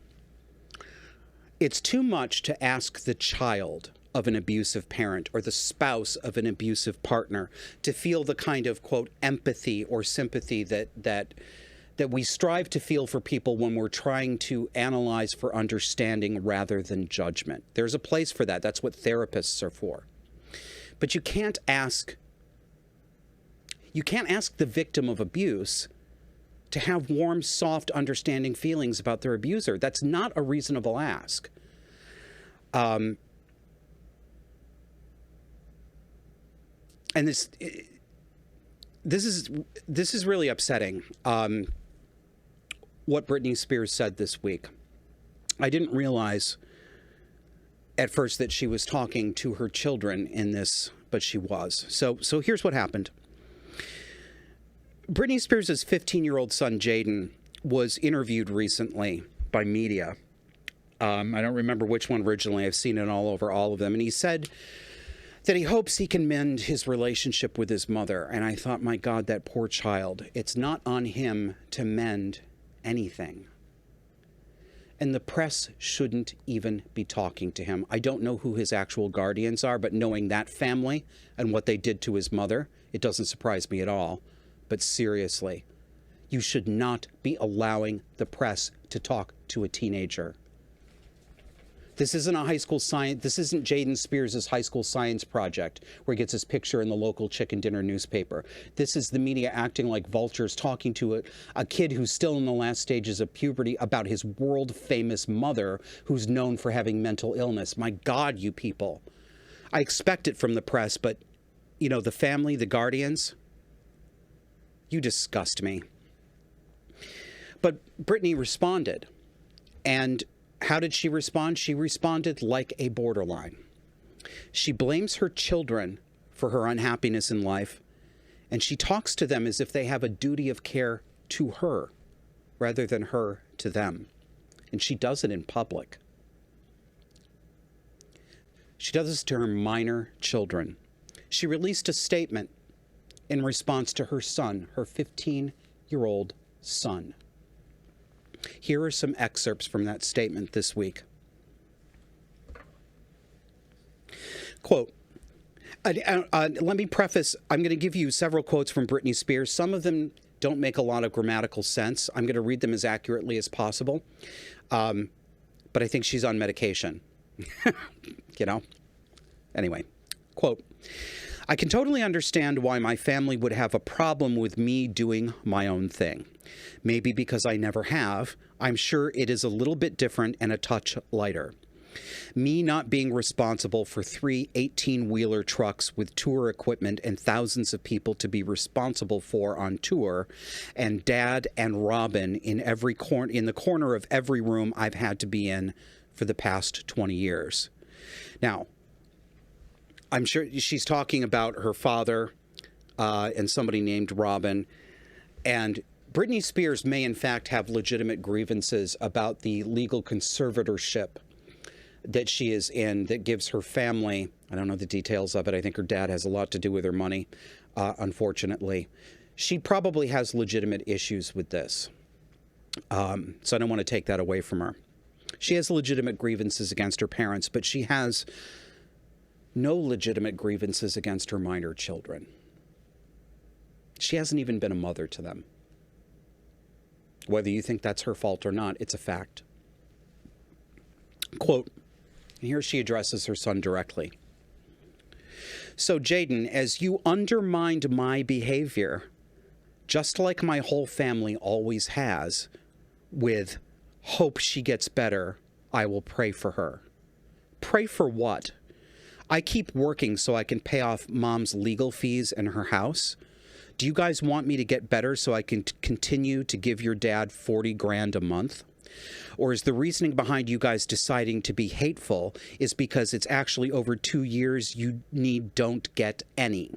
it's too much to ask the child of an abusive parent or the spouse of an abusive partner to feel the kind of, quote, empathy or sympathy that we strive to feel for people when we're trying to analyze for understanding rather than judgment. There's a place for that. That's what therapists are for. But you can't ask the victim of abuse to have warm, soft, understanding feelings about their abuser. That's not a reasonable ask. And this is really upsetting. What Britney Spears said this week. I didn't realize at first that she was talking to her children in this, but she was. So here's what happened. Britney Spears' 15-year-old son, Jaden, was interviewed recently by media. I don't remember which one originally. I've seen it all over all of them. And he said that he hopes he can mend his relationship with his mother. And I thought, my God, that poor child. It's not on him to mend anything. And the press shouldn't even be talking to him. I don't know who his actual guardians are, but knowing that family and what they did to his mother, it doesn't surprise me at all. But seriously, you should not be allowing the press to talk to a teenager. This isn't a high school science. This isn't Jaden Spears' high school science project where he gets his picture in the local chicken dinner newspaper. This is the media acting like vultures, talking to a kid who's still in the last stages of puberty about his world-famous mother who's known for having mental illness. My God, you people. I expect it from the press, but, you know, the family, the guardians, you disgust me. But Britney responded. And how did she respond? She responded like a borderline. She blames her children for her unhappiness in life, and she talks to them as if they have a duty of care to her rather than her to them. And she does it in public. She does this to her minor children. She released a statement in response to her son, her 15-year-old son. Here are some excerpts from that statement this week. Quote, let me preface, I'm going to give you several quotes from Britney Spears. Some of them don't make a lot of grammatical sense. I'm going to read them as accurately as possible. But I think she's on medication. You know? Anyway, quote, I can totally understand why my family would have a problem with me doing my own thing. Maybe because I never have. I'm sure it is a little bit different and a touch lighter. Me not being responsible for 3 18-wheeler trucks with tour equipment and thousands of people to be responsible for on tour, and Dad and Robin in the corner of every room I've had to be in for the past 20 years. Now, I'm sure she's talking about her father and somebody named Robin. And Britney Spears may, in fact, have legitimate grievances about the legal conservatorship that she is in that gives her family, I don't know the details of it. I think her dad has a lot to do with her money, unfortunately. She probably has legitimate issues with this. So I don't want to take that away from her. She has legitimate grievances against her parents, but she has no legitimate grievances against her minor children. She hasn't even been a mother to them. Whether you think that's her fault or not, it's a fact. Quote, and here she addresses her son directly. So, Jaden, as you undermined my behavior, just like my whole family always has, with hope she gets better, I will pray for her. Pray for what? I keep working so I can pay off mom's legal fees and her house. Do you guys want me to get better so I can continue to give your dad 40 grand a month? Or is the reasoning behind you guys deciding to be hateful is because it's actually over 2 years you don't get any?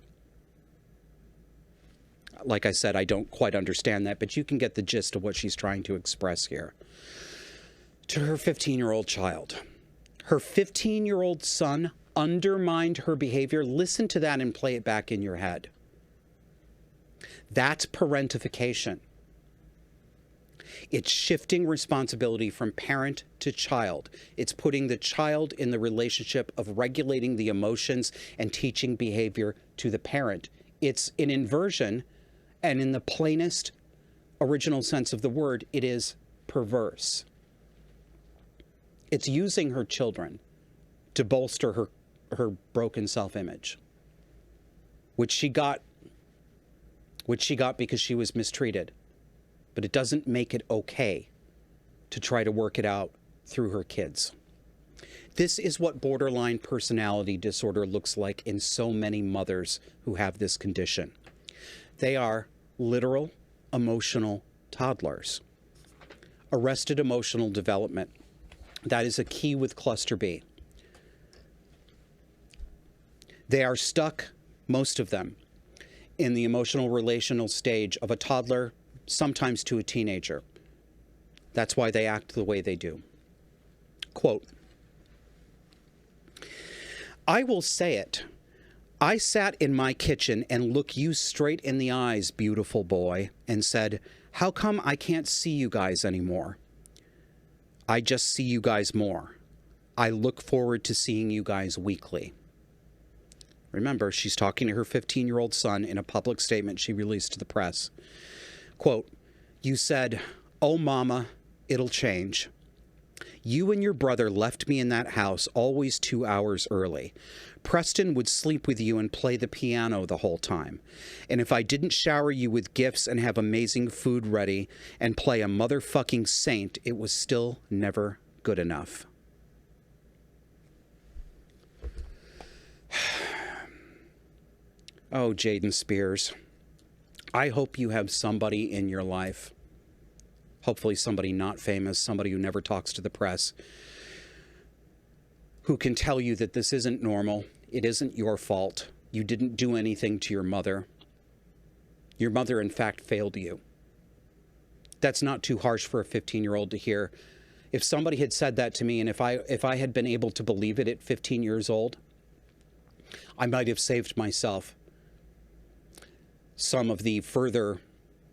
Like I said, I don't quite understand that, but you can get the gist of what she's trying to express here. To her 15-year-old child. Her 15-year-old son undermined her behavior. Listen to that and play it back in your head. That's parentification. It's shifting responsibility from parent to child. It's putting the child in the relationship of regulating the emotions and teaching behavior to the parent. It's an inversion, and in the plainest original sense of the word, it is perverse. It's using her children to bolster her broken self-image, which she got because she was mistreated. But it doesn't make it okay to try to work it out through her kids. This is what borderline personality disorder looks like in so many mothers who have this condition. They are literal emotional toddlers. Arrested emotional development. That is a key with cluster B. They are stuck, most of them, in the emotional relational stage of a toddler, sometimes to a teenager. That's why they act the way they do. Quote, I will say it. I sat in my kitchen and looked you straight in the eyes, beautiful boy, and said, how come I can't see you guys anymore? I just see you guys more. I look forward to seeing you guys weekly. Remember, she's talking to her 15-year-old son in a public statement she released to the press. Quote, you said, oh, mama, it'll change. You and your brother left me in that house always 2 hours early. Preston would sleep with you and play the piano the whole time. And if I didn't shower you with gifts and have amazing food ready and play a motherfucking saint, it was still never good enough. Oh, Jaden Spears. I hope you have somebody in your life, hopefully somebody not famous, somebody who never talks to the press, who can tell you that this isn't normal. It isn't your fault. You didn't do anything to your mother. Your mother, in fact, failed you. That's not too harsh for a 15-year-old to hear. If somebody had said that to me, and if I had been able to believe it at 15 years old, I might have saved myself some of the further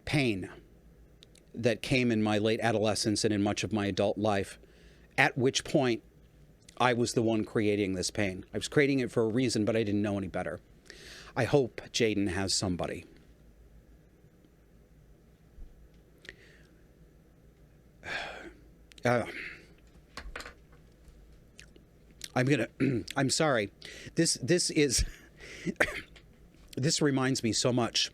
pain that came in my late adolescence and in much of my adult life, at which point I was the one creating this pain. I was creating it for a reason, but I didn't know any better. I hope Jaden has somebody. I'm sorry. This is, this reminds me so much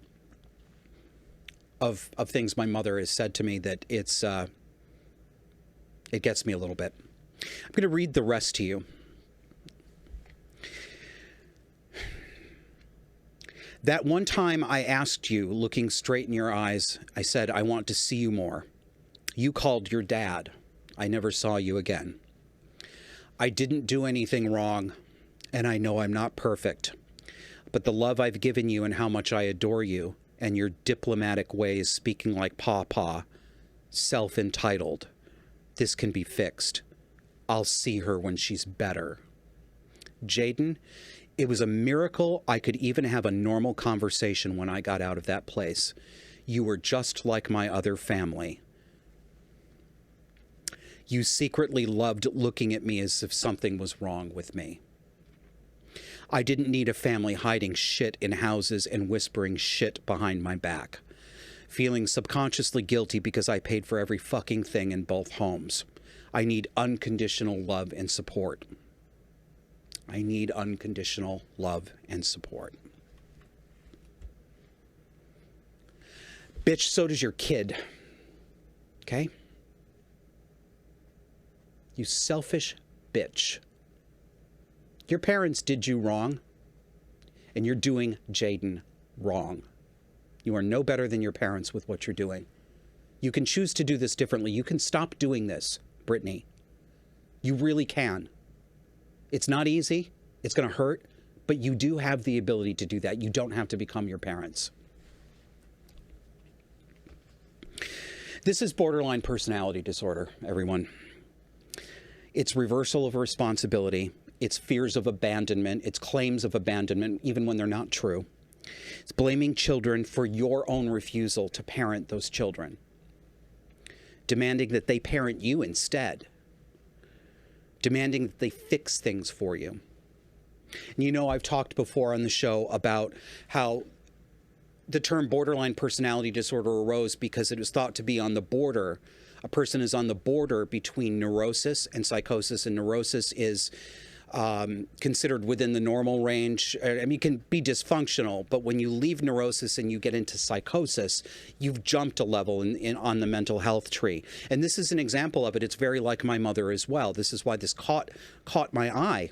of things my mother has said to me that it gets me a little bit. I'm going to read the rest to you. That one time I asked you, looking straight in your eyes, I said, I want to see you more. You called your dad. I never saw you again. I didn't do anything wrong, and I know I'm not perfect. But the love I've given you and how much I adore you, and your diplomatic ways speaking like pawpaw, self-entitled, this can be fixed. I'll see her when she's better. Jaden, it was a miracle I could even have a normal conversation when I got out of that place. You were just like my other family. You secretly loved looking at me as if something was wrong with me. I didn't need a family hiding shit in houses and whispering shit behind my back. Feeling subconsciously guilty because I paid for every fucking thing in both homes. I need unconditional love and support. I need unconditional love and support. Bitch, so does your kid. Okay? You selfish bitch. Your parents did you wrong, and you're doing Jaden wrong. You are no better than your parents with what you're doing. You can choose to do this differently. You can stop doing this, Britney. You really can. It's not easy. It's going to hurt, but you do have the ability to do that. You don't have to become your parents. This is borderline personality disorder, everyone. It's reversal of responsibility. It's fears of abandonment. It's claims of abandonment, even when they're not true. It's blaming children for your own refusal to parent those children. Demanding that they parent you instead. Demanding that they fix things for you. And you know, I've talked before on the show about how the term borderline personality disorder arose because it was thought to be on the border. A person is on the border between neurosis and psychosis, and neurosis is considered within the normal range. I mean, it can be dysfunctional, but when you leave neurosis and you get into psychosis, you've jumped a level on the mental health tree. And this is an example of it. It's very like my mother as well. This is why this caught my eye.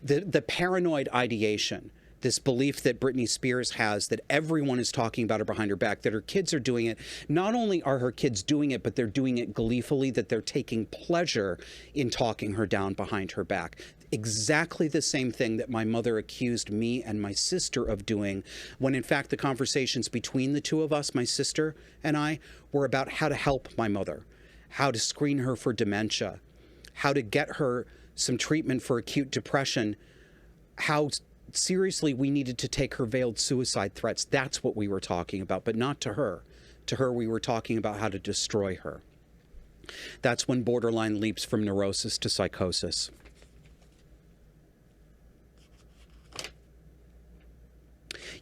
The paranoid ideation, this belief that Britney Spears has that everyone is talking about her behind her back, that her kids are doing it. Not only are her kids doing it, but they're doing it gleefully, that they're taking pleasure in talking her down behind her back. Exactly the same thing that my mother accused me and my sister of doing, when in fact the conversations between the two of us, my sister and I, were about how to help my mother, how to screen her for dementia, how to get her some treatment for acute depression, how seriously we needed to take her veiled suicide threats. That's what we were talking about, but not to her. To her, we were talking about how to destroy her. That's when borderline leaps from neurosis to psychosis.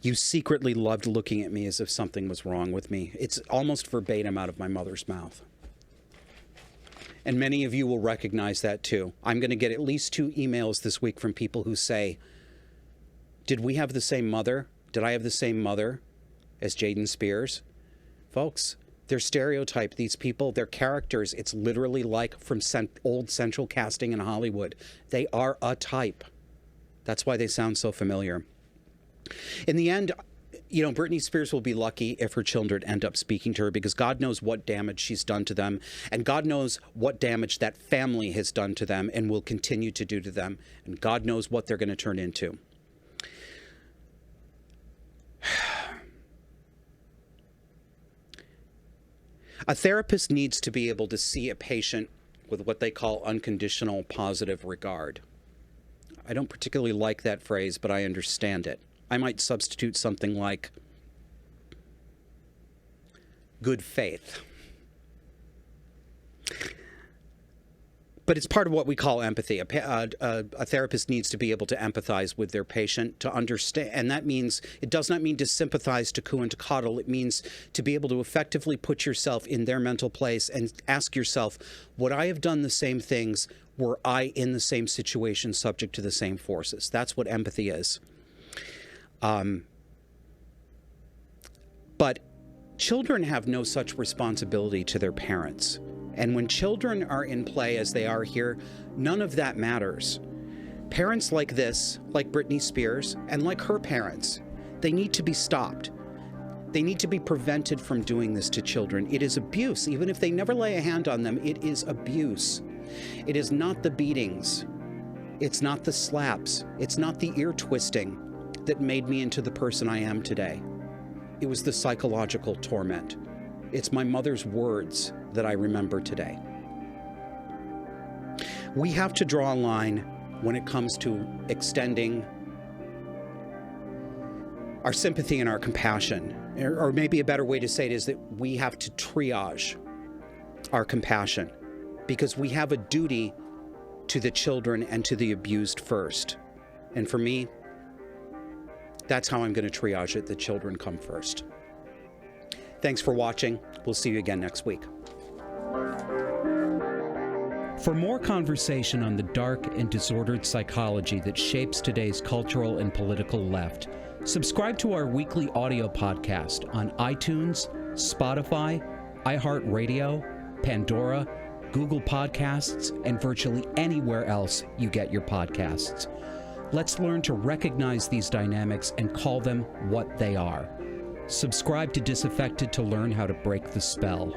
You secretly loved looking at me as if something was wrong with me. It's almost verbatim out of my mother's mouth. And many of you will recognize that too. I'm going to get at least 2 emails this week from people who say, did we have the same mother? Did I have the same mother as Jaden Spears? Folks, they're stereotyped. These people, they're characters. It's literally like from old central casting in Hollywood. They are a type. That's why they sound so familiar. In the end, you know, Britney Spears will be lucky if her children end up speaking to her, because God knows what damage she's done to them, and God knows what damage that family has done to them and will continue to do to them, and God knows what they're going to turn into. A therapist needs to be able to see a patient with what they call unconditional positive regard. I don't particularly like that phrase, but I understand it. I might substitute something like good faith. But it's part of what we call empathy. A therapist needs to be able to empathize with their patient, to understand. And that means, it does not mean to sympathize, to coo and to coddle. It means to be able to effectively put yourself in their mental place and ask yourself, would I have done the same things were I in the same situation, subject to the same forces? That's what empathy is. But children have no such responsibility to their parents. And when children are in play as they are here, none of that matters. Parents like this, like Britney Spears, and like her parents, they need to be stopped. They need to be prevented from doing this to children. It is abuse. Even if they never lay a hand on them, it is abuse. It is not the beatings. It's not the slaps. It's not the ear twisting that made me into the person I am today. It was the psychological torment. It's my mother's words that I remember today. We have to draw a line when it comes to extending our sympathy and our compassion. Or maybe a better way to say it is that we have to triage our compassion because we have a duty to the children and to the abused first. And for me, that's how I'm going to triage it. The children come first. Thanks for watching. We'll see you again next week. For more conversation on the dark and disordered psychology that shapes today's cultural and political left, subscribe to our weekly audio podcast on iTunes, Spotify, iHeartRadio, Pandora, Google Podcasts, and virtually anywhere else you get your podcasts. Let's learn to recognize these dynamics and call them what they are. Subscribe to Disaffected to learn how to break the spell.